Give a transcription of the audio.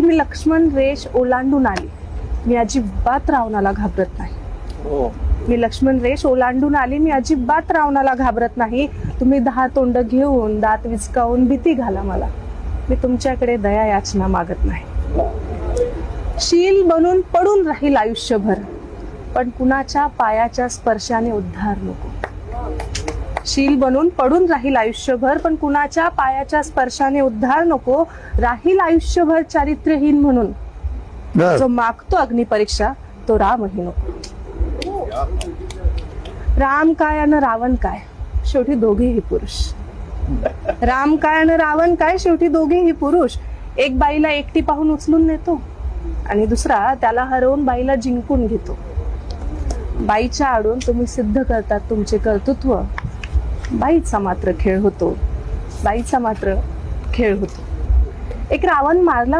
तुम्ही लक्ष्मण रेष ओलांडून आली, मी अजिबात रावणाला घाबरत नाही. मी लक्ष्मण रेष ओलांडून आली, मी अजिबात रावणाला घाबरत नाही. तुम्ही 10 तोंड घेऊन दात विचकावून भीती घाला मला, मी तुमच्याकडे दया याचना मागत नाही. शील बनून पडून राहील आयुष्यभर, पण कुणाच्या पायाच्या स्पर्शाने उद्धार नको. शील बनून पडून राहील आयुष्यभर, पण कुणाच्या पायाच्या स्पर्शाने उद्धार नको. राहील आयुष्यभर चारित्र्यहीन म्हणून, जो मागतो अग्निपरीक्षा तो रामही नको. राम काय आणि रावण काय, शेवटी दोघेही पुरुष. राम काय आणि रावण काय, शेवटी दोघेही पुरुष. एक बाईला एकटी पाहून उचलून नेतो आणि दुसरा त्याला हरवून बाईला जिंकून घेतो. बाईच्या आडून तुम्ही सिद्ध करतात तुमचे कर्तृत्व, बाईचा मात्र खेळ होतो, बाईचा मात्र खेळ होतो. एक रावण मारला